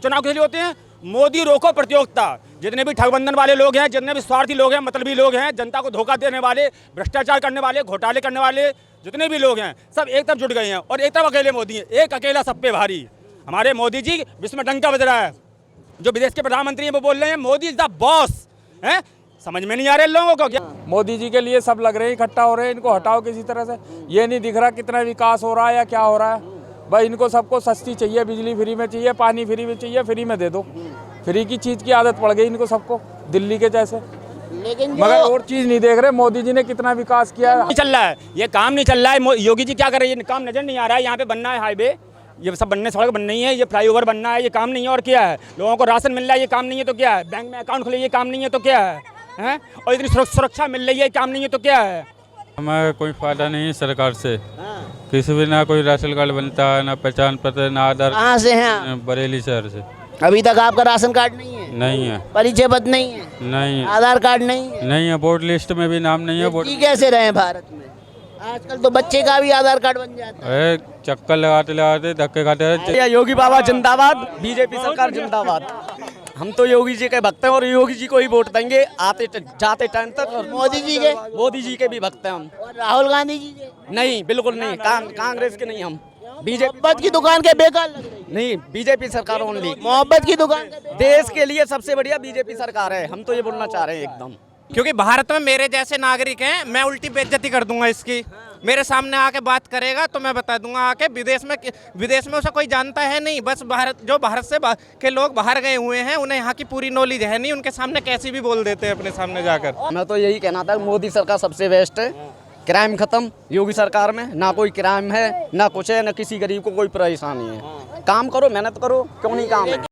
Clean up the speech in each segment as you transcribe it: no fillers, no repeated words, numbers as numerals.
चुनाव के लिए होते हैं मोदी रोको प्रतियोगिता। जितने भी ठगबंधन वाले लोग हैं, जितने भी स्वार्थी लोग हैं, मतलबी लोग हैं, जनता को धोखा देने वाले, भ्रष्टाचार करने वाले, घोटाले करने वाले जितने भी लोग हैं, सब एक तरफ जुट गए हैं और एक तरफ अकेले मोदी हैं। एक अकेला सब पे भारी। हमारे मोदी जी विश्व में डंका बज रहा है। जो विदेश के प्रधानमंत्री हैं वो बोल रहे हैं मोदी इज द बॉस है। समझ में नहीं आ रहे लोगों को क्या। मोदी जी के लिए सब लग रहे हैं इकट्ठा हो रहे हैं, इनको हटाओ किसी तरह से। ये नहीं दिख रहा कितना विकास हो रहा है या क्या हो रहा है। भाई इनको सबको सस्ती चाहिए, बिजली फ्री में चाहिए, पानी फ्री में चाहिए, फ्री में दे दो। फ्री की चीज़ की आदत पड़ गई इनको सबको, दिल्ली के जैसे। लेकिन मगर और चीज़ नहीं देख रहे मोदी जी ने कितना विकास किया है। नहीं चल रहा है, ये काम नहीं चल रहा है। योगी जी क्या कर रहे हैं, ये काम नजर नहीं आ रहा है। यहाँ पे बनना है हाईवे, ये सब बनने, सड़क बन रही है, ये फ्लाईओवर बनना है, ये काम नहीं है और क्या है। लोगों को राशन मिल रहा है, ये काम नहीं है तो क्या है। बैंक में अकाउंट खुले, ये काम नहीं है तो क्या है। और इतनी सुरक्षा मिल रही है, काम नहीं है तो क्या है। हमें कोई फायदा नहीं है सरकार से। किसी भी ना कोई राशन कार्ड बनता है, ना पहचान पत्र, ना आधार। कहाँ से हैं? बरेली शहर से। अभी तक आपका राशन कार्ड नहीं है? नहीं है। परिचय पत्र नहीं है? नहीं है। आधार कार्ड नहीं है? नहीं है। वोट लिस्ट में भी नाम नहीं है। वोट जी कैसे रहे भारत में? आजकल तो बच्चे का भी आधार कार्ड बन जाता है। चक्कर लगाते लगाते धक्के खाते। योगी बाबा जिंदाबाद, बीजेपी सरकार जिंदाबाद। हम तो योगी जी के भक्त हैं और योगी जी को ही वोट देंगे आते जाते टाइम तक। और मोदी जी के भी भक्त हैं हम। और राहुल गांधी जी के? नहीं, बिल्कुल नहीं। कांग्रेस के नहीं हम। बीजेपी मोहब्बत की दुकान के बेकार लग रही है। नहीं, बीजेपी सरकार ओनली। मोहब्बत की दुकान के देश के लिए सबसे बढ़िया बीजेपी सरकार है। हम तो ये बोलना चाह रहे हैं एकदम। क्योंकि भारत में मेरे जैसे नागरिक हैं, मैं उल्टी बेइज्जती कर दूंगा इसकी। मेरे सामने आके बात करेगा तो मैं बता दूंगा आके विदेश में उसे कोई जानता है नहीं। बस भारत से के लोग बाहर गए हुए हैं, उन्हें यहाँ की पूरी नॉलेज है नहीं। उनके सामने कैसी भी बोल देते हैं अपने सामने जाकर। मैं तो यही कहना था, मोदी सरकार सबसे बेस्ट है। क्राइम खत्म योगी सरकार में। ना कोई क्राइम है, ना कुछ है, ना किसी गरीब को कोई परेशानी है। काम करो, मेहनत करो, क्यों नहीं काम है।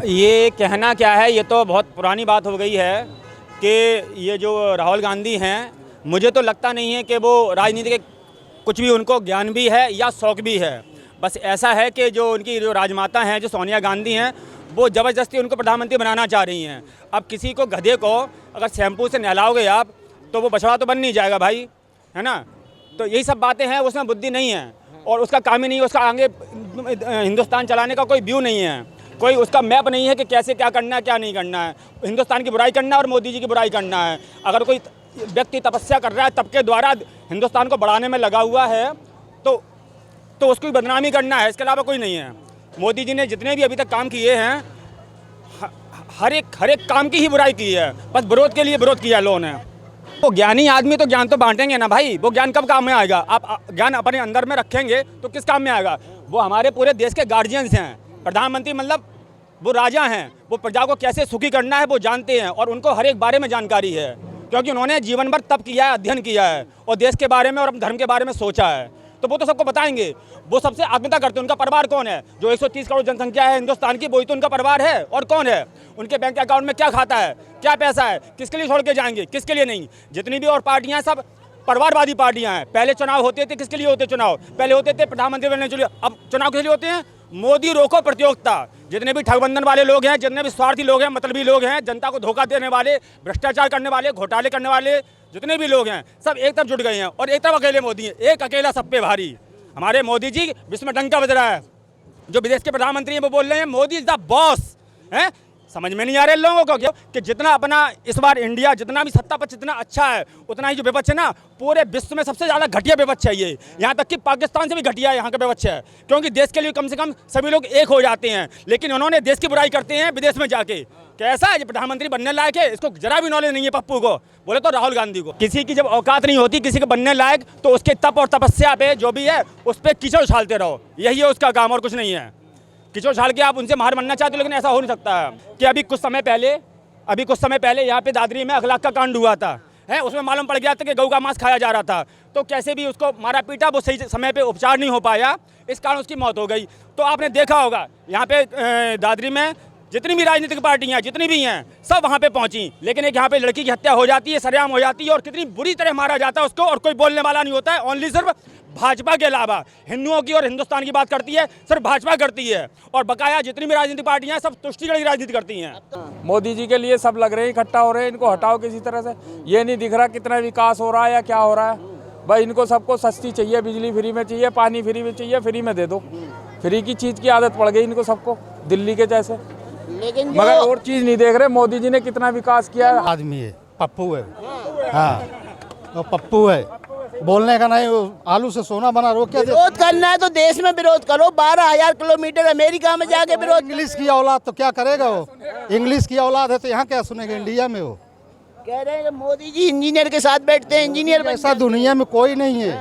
ये कहना क्या है, ये तो बहुत पुरानी बात हो गई है कि ये जो राहुल गांधी हैं, मुझे तो लगता नहीं है कि वो राजनीति के कुछ भी उनको ज्ञान भी है या शौक भी है। बस ऐसा है कि जो उनकी जो राजमाता हैं, जो सोनिया गांधी हैं, वो ज़बरदस्ती उनको प्रधानमंत्री बनाना चाह रही हैं। अब किसी को गधे को अगर शैम्पू से नहलाओगे आप तो वो बछड़ा तो बन नहीं जाएगा भाई, है ना। तो यही सब बातें हैं, उसमें बुद्धि नहीं है और उसका काम ही नहीं है। उसका आगे हिंदुस्तान चलाने का कोई व्यू नहीं है, कोई उसका मैप नहीं है कि कैसे क्या करना है, क्या नहीं करना है। हिंदुस्तान की बुराई करना है और मोदी जी की बुराई करना है। अगर कोई व्यक्ति तपस्या कर रहा है, तब के द्वारा हिंदुस्तान को बढ़ाने में लगा हुआ है, तो उसकी बदनामी करना है, इसके अलावा कोई नहीं है। मोदी जी ने जितने भी अभी तक काम किए हैं, हर एक काम की ही बुराई की है। बस विरोध के लिए विरोध किया लोगों ने। वो ज्ञानी आदमी तो ज्ञान तो बांटेंगे ना भाई। वो ज्ञान कब काम में आएगा? आप ज्ञान अपने अंदर में रखेंगे तो किस काम में आएगा? वो हमारे पूरे देश के गार्जियंस हैं। प्रधानमंत्री मतलब वो राजा हैं, वो प्रजा को कैसे सुखी करना है वो जानते हैं और उनको हर एक बारे में जानकारी है, क्योंकि उन्होंने जीवन भर तप किया है, अध्ययन किया है और देश के बारे में और अपने धर्म के बारे में सोचा है। तो वो तो सबको बताएंगे। वो सबसे आत्मीयता करते हैं। उनका परिवार कौन है? जो 130 करोड़ जनसंख्या है हिंदुस्तान की, वही तो उनका परिवार है। और कौन है? उनके बैंक अकाउंट में क्या खाता है, क्या पैसा है, किसके लिए छोड़ के जाएंगे, किसके लिए नहीं। जितनी भी और पार्टियां सब परिवारवादी पार्टियां हैं। पहले चुनाव होते थे, किसके लिए होते चुनाव? पहले होते थे प्रधानमंत्री बनने के लिए। अब चुनाव किस लिए होते हैं? मोदी रोको प्रतियोगिता। जितने भी ठगबंधन वाले लोग हैं, जितने भी स्वार्थी लोग हैं, मतलबी लोग हैं, जनता को धोखा देने वाले, भ्रष्टाचार करने वाले, घोटाले करने वाले जितने भी लोग हैं, सब एक तरफ जुट गए हैं और एक तरफ अकेले मोदी हैं। एक अकेला सब पे भारी। हमारे मोदी जी विश्व में डंका बज रहा है। जो विदेश के प्रधानमंत्री हैं वो बोल रहे हैं मोदी इज द बॉस है। समझ में नहीं आ रहे लोगों को क्या कि जितना अपना इस बार इंडिया जितना भी सत्ता पक्ष जितना अच्छा है, उतना ही जो विपक्ष है ना, पूरे विश्व में सबसे ज़्यादा घटिया विपक्ष है ये। यहाँ तक कि पाकिस्तान से भी घटिया यहाँ का विपक्ष है, क्योंकि देश के लिए कम से कम सभी लोग एक हो जाते हैं। लेकिन उन्होंने देश की बुराई करते हैं विदेश में जाके। कैसा है? प्रधानमंत्री बनने लायक है? इसको जरा भी नॉलेज नहीं है पप्पू को, बोले तो राहुल गांधी को। किसी की जब औकात नहीं होती किसी को बनने लायक, तो उसके तप और तपस्या पे जो भी है उस पर कीचड़ उछालते रहो। यही है उसका काम और कुछ नहीं है। कीचड़ उछाल के आप उनसे मार बनना चाहते हो, लेकिन ऐसा हो नहीं सकता है। कि अभी कुछ समय पहले यहाँ पे दादरी में अखलाक का कांड हुआ था, है। उसमें मालूम पड़ गया था कि गऊ का मांस खाया जा रहा था, तो कैसे भी उसको मारा पीटा, वो सही समय पे उपचार नहीं हो पाया, इस कारण उसकी मौत हो गई। तो आपने देखा होगा यहाँ पे दादरी में जितनी भी राजनीतिक पार्टियां जितनी भी हैं सब वहाँ पे पहुँची, लेकिन एक यहाँ पे लड़की की हत्या हो जाती है, सरेआम हो जाती है और कितनी बुरी तरह मारा जाता है उसको, और कोई बोलने वाला नहीं होता है। ओनली सिर्फ भाजपा के अलावा हिंदुओं की और हिंदुस्तान की बात करती है सिर्फ भाजपा करती है, और बकाया जितनी भी राजनीतिक पार्टियां सब तुष्टिकरण की राजनीति करती हैं। मोदी जी के लिए सब लग रहे हैं इकट्ठा हो रहे हैं, इनको हटाओ किसी तरह से। ये नहीं दिख रहा कितना विकास हो रहा है या क्या हो रहा है। भाई इनको सबको सस्ती चाहिए, बिजली फ्री में चाहिए, पानी फ्री में चाहिए, फ्री में दे दो। फ्री की चीज़ की आदत पड़ गई इनको सबको, दिल्ली के जैसे। लेकिन मगर और चीज़ नहीं देख रहे, मोदी जी ने कितना विकास किया है। आदमी है, पप्पू है। हाँ, वो पप्पू है, बोलने का नहीं। वो आलू से सोना बना, रोक क्या विरोध करना है तो देश में विरोध करो। 12,000 किलोमीटर अमेरिका में जाके विरोध। इंग्लिश की औलाद तो क्या करेगा वो? इंग्लिश की औलाद है तो यहाँ क्या सुनेगा इंडिया में? वो कह रहे हैं कि मोदी जी इंजीनियर के साथ बैठते हैं, इंजीनियर ऐसा दुनिया में कोई नहीं है,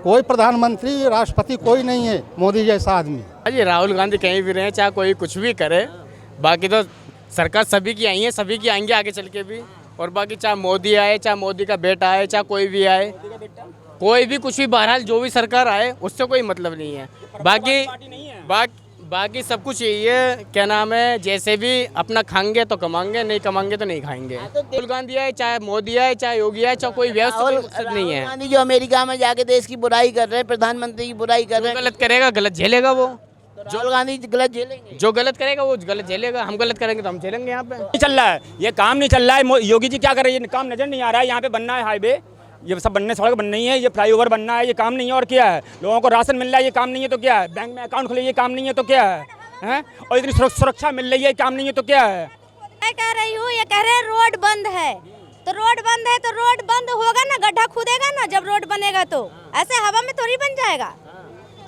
कोई प्रधानमंत्री राष्ट्रपति कोई नहीं है मोदी जैसा आदमी। ये राहुल गांधी कहीं भी रहे, चाहे कोई कुछ भी करे, बाकी तो सरकार सभी की आई है, सभी की आएंगे आगे चल के भी। और बाकी चाहे मोदी आए, चाहे मोदी का बेटा आए, चाहे कोई भी आए, कोई भी कुछ भी, बहरहाल जो भी सरकार आए उससे कोई मतलब नहीं है। बाकी सब कुछ यही है, क्या नाम है, जैसे भी अपना खाएंगे तो कमाएंगे, नहीं कमाएंगे तो नहीं खाएंगे। राहुल गांधी आए, चाहे मोदी आए, चाहे योगी आए, चाहे कोई व्यवस्था नहीं है। गांधी जो अमेरिका में जाके देश की बुराई कर रहे हैं, प्रधानमंत्री की बुराई कर रहे हैं, गलत करेगा गलत झेलेगा वो। राहुल गांधी गलत झेलेंगे। जो गलत करेगा वो गलत झेलेगा, हम गलत करेंगे तो हम झेलेंगे। यहाँ पे नहीं चल रहा है, ये काम नहीं चल रहा है। योगी जी क्या कर रहे हैं, ये काम नजर नहीं आ रहा है। यहाँ पे बनना है हाईवे, ये सब बनने, सड़क बननी है, ये फ्लाईओवर बनना है, ये काम नहीं है। और क्या है, लोगों को राशन मिल रहा है, ये काम नहीं है तो क्या है, बैंक में अकाउंट खुले, ये काम नहीं है तो क्या है, हैं? और इतनी सुरक्षा मिल रही है, काम नहीं है तो क्या है। मैं कह रही हूँ, ये कह रहे हैं रोड बंद है, तो रोड बंद है तो रोड बंद होगा ना, गड्ढा खुदेगा ना जब रोड बनेगा। तो ऐसे हवा में थोड़ी बन जाएगा।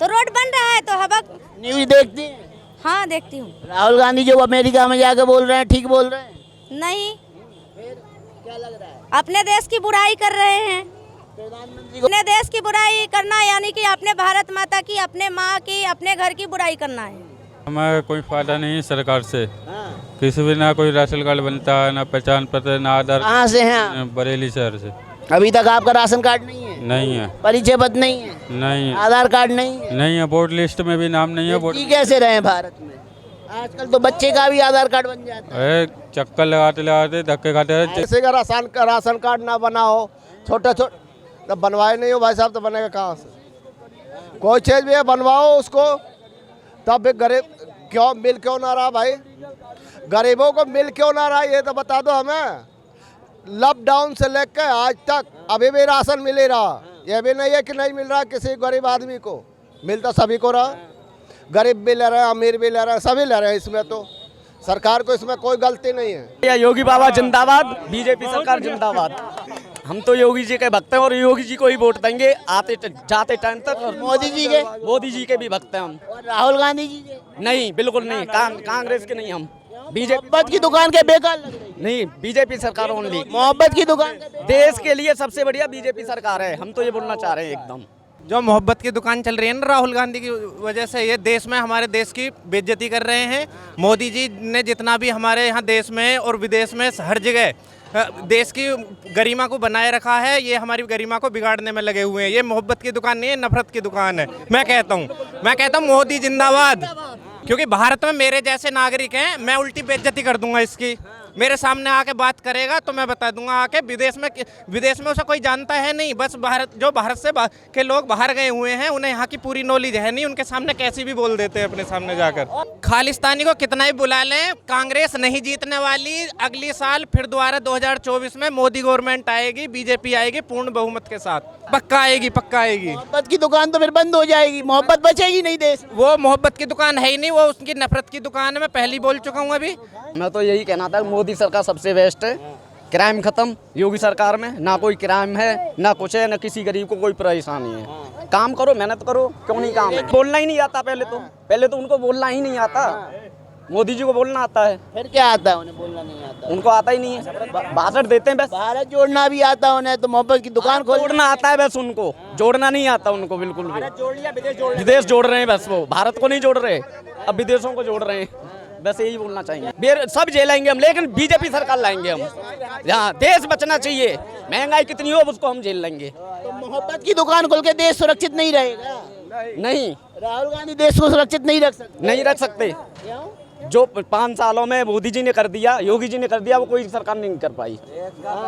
तो रोड बन रहा है तो हवा। न्यूज देखती हैं? हाँ देखती हूँ। राहुल गांधी जो अमेरिका में जाके बोल रहे हैं, ठीक बोल रहे हैं? नहीं, फिर क्या लग रहा है? अपने देश की बुराई कर रहे हैं। प्रधानमंत्री को अपने देश की बुराई करना यानी कि अपने भारत माता की, अपने माँ की, अपने घर की बुराई करना है। हमें कोई फायदा नहीं है सरकार से। किसी भी ना कोई राशन कार्ड बनता है, ना पहचान पत्र, ना आधार। कहाँ से हैं आप? बरेली शहर से। अभी तक आपका राशन कार्ड नहीं है? नहीं है। परिचय पत्र नहीं है? नहीं है। आधार कार्ड नहीं है? नहीं है, वोट लिस्ट में भी नाम नहीं है। जी कैसे रहे भारत में? आजकल तो बच्चे का भी आधार कार्ड बन जाता है। चक्कर लगाते लगाते धक्के खाते। किसी का राशन कार्ड ना बना हो, छोटे तो बनवाए नहीं हो भाई साहब, तो बनेगा कहाँ से? कोई चीज़ भी है बनवाओ उसको, तब भी गरीब क्यों मिल क्यों ना रहा भाई? गरीबों को मिल क्यों ना रहा, ये तो बता दो हमें। लॉकडाउन से लेकर आज तक अभी भी राशन मिल ही रहा। ये भी नहीं है कि नहीं मिल रहा किसी गरीब आदमी को, मिलता सभी को रहा। गरीब भी ले रहे हैं, अमीर भी ले रहे हैं, सभी ले रहे हैं। इसमें तो सरकार को इसमें कोई गलती नहीं है। योगी बाबा जिंदाबाद, बीजेपी सरकार जिंदाबाद। हम तो योगी जी के भक्त हैं और योगी जी को ही वोट देंगे आते जाते टाइम तक। और मोदी जी के भी भक्त हैं हम। और राहुल गांधी जी के नहीं, बिल्कुल नहीं, कांग्रेस के नहीं हम। बीजेपी मोहब्बत की दुकान के बेकार लग रही है। नहीं, बीजेपी सरकार ओनली। मोहब्बत की दुकान के बेकार। देश के लिए सबसे बढ़िया बीजेपी सरकार है, हम तो ये बोलना चाह रहे हैं एकदम। जो मोहब्बत की दुकान चल रही है ना राहुल गांधी की वजह से, ये देश में हमारे देश की बेइज्जती कर रहे हैं। मोदी जी ने जितना भी हमारे यहाँ देश में और विदेश में हर जगह देश की गरिमा को बनाए रखा है, ये हमारी गरिमा को बिगाड़ने में लगे हुए हैं। ये मोहब्बत की दुकान नहीं है, नफरत की दुकान है। मैं कहता हूँ मोदी जिंदाबाद, क्योंकि भारत में मेरे जैसे नागरिक हैं, मैं उल्टी बेइज्जती कर दूंगा इसकी। मेरे सामने आके बात करेगा तो मैं बता दूंगा आके, विदेश में उसे कोई जानता है नहीं। बस भारत से के लोग बाहर गए हुए हैं, उन्हें यहाँ की पूरी नॉलेज है नहीं। उनके सामने कैसी भी बोल देते हैं अपने सामने जाकर। खालिस्तानी को कितना ही बुला लें, कांग्रेस नहीं जीतने वाली। अगली साल फिर दोबारा 2024 में मोदी गवर्नमेंट आएगी, बीजेपी आएगी पूर्ण बहुमत के साथ। पक्का आएगी, पक्का आएगी। मोहब्बत की दुकान तो फिर बंद हो जाएगी, मोहब्बत बचेगी नहीं देश। वो मोहब्बत की दुकान है ही नहीं, वो उसकी नफरत की दुकान है। मैं पहले ही बोल चुका हूँ। अभी मैं तो यही कहना था, मोदी सरकार सबसे बेस्ट है। क्राइम खत्म योगी सरकार में, ना कोई क्राइम है, ना कुछ है, ना किसी गरीब को कोई परेशानी है। काम करो, मेहनत करो, क्यों नहीं काम है? बोलना ही नहीं आता पहले तो उनको बोलना ही नहीं आता। मोदी जी को बोलना आता है, फिर क्या आता है उन्हें? बोलना नहीं आता। उनको आता ही नहीं है, भाषण देते हैं बस। भारत जोड़ना भी आता है उन्हें, तो मोहब्बत की दुकान खोल। जोड़ना आता है बस उनको, जोड़ना नहीं आता उनको बिल्कुल भी। विदेश जोड़ रहे हैं बस, वो भारत को नहीं जोड़ रहे, अब विदेशों को जोड़ रहे हैं। बस यही बोलना चाहिए। सब झेलेंगे हम, लेकिन बीजेपी सरकार लाएंगे हम। यहाँ देश बचना चाहिए, महंगाई कितनी हो उसको हम झेल लेंगे। तो मोहब्बत की दुकान खोल के देश सुरक्षित नहीं रहेगा? नहीं, राहुल गांधी देश को सुरक्षित नहीं रख सकते। नहीं रख सकते। जो 5 सालों में मोदी जी ने कर दिया, योगी जी ने कर दिया, वो कोई सरकार नहीं कर पाई।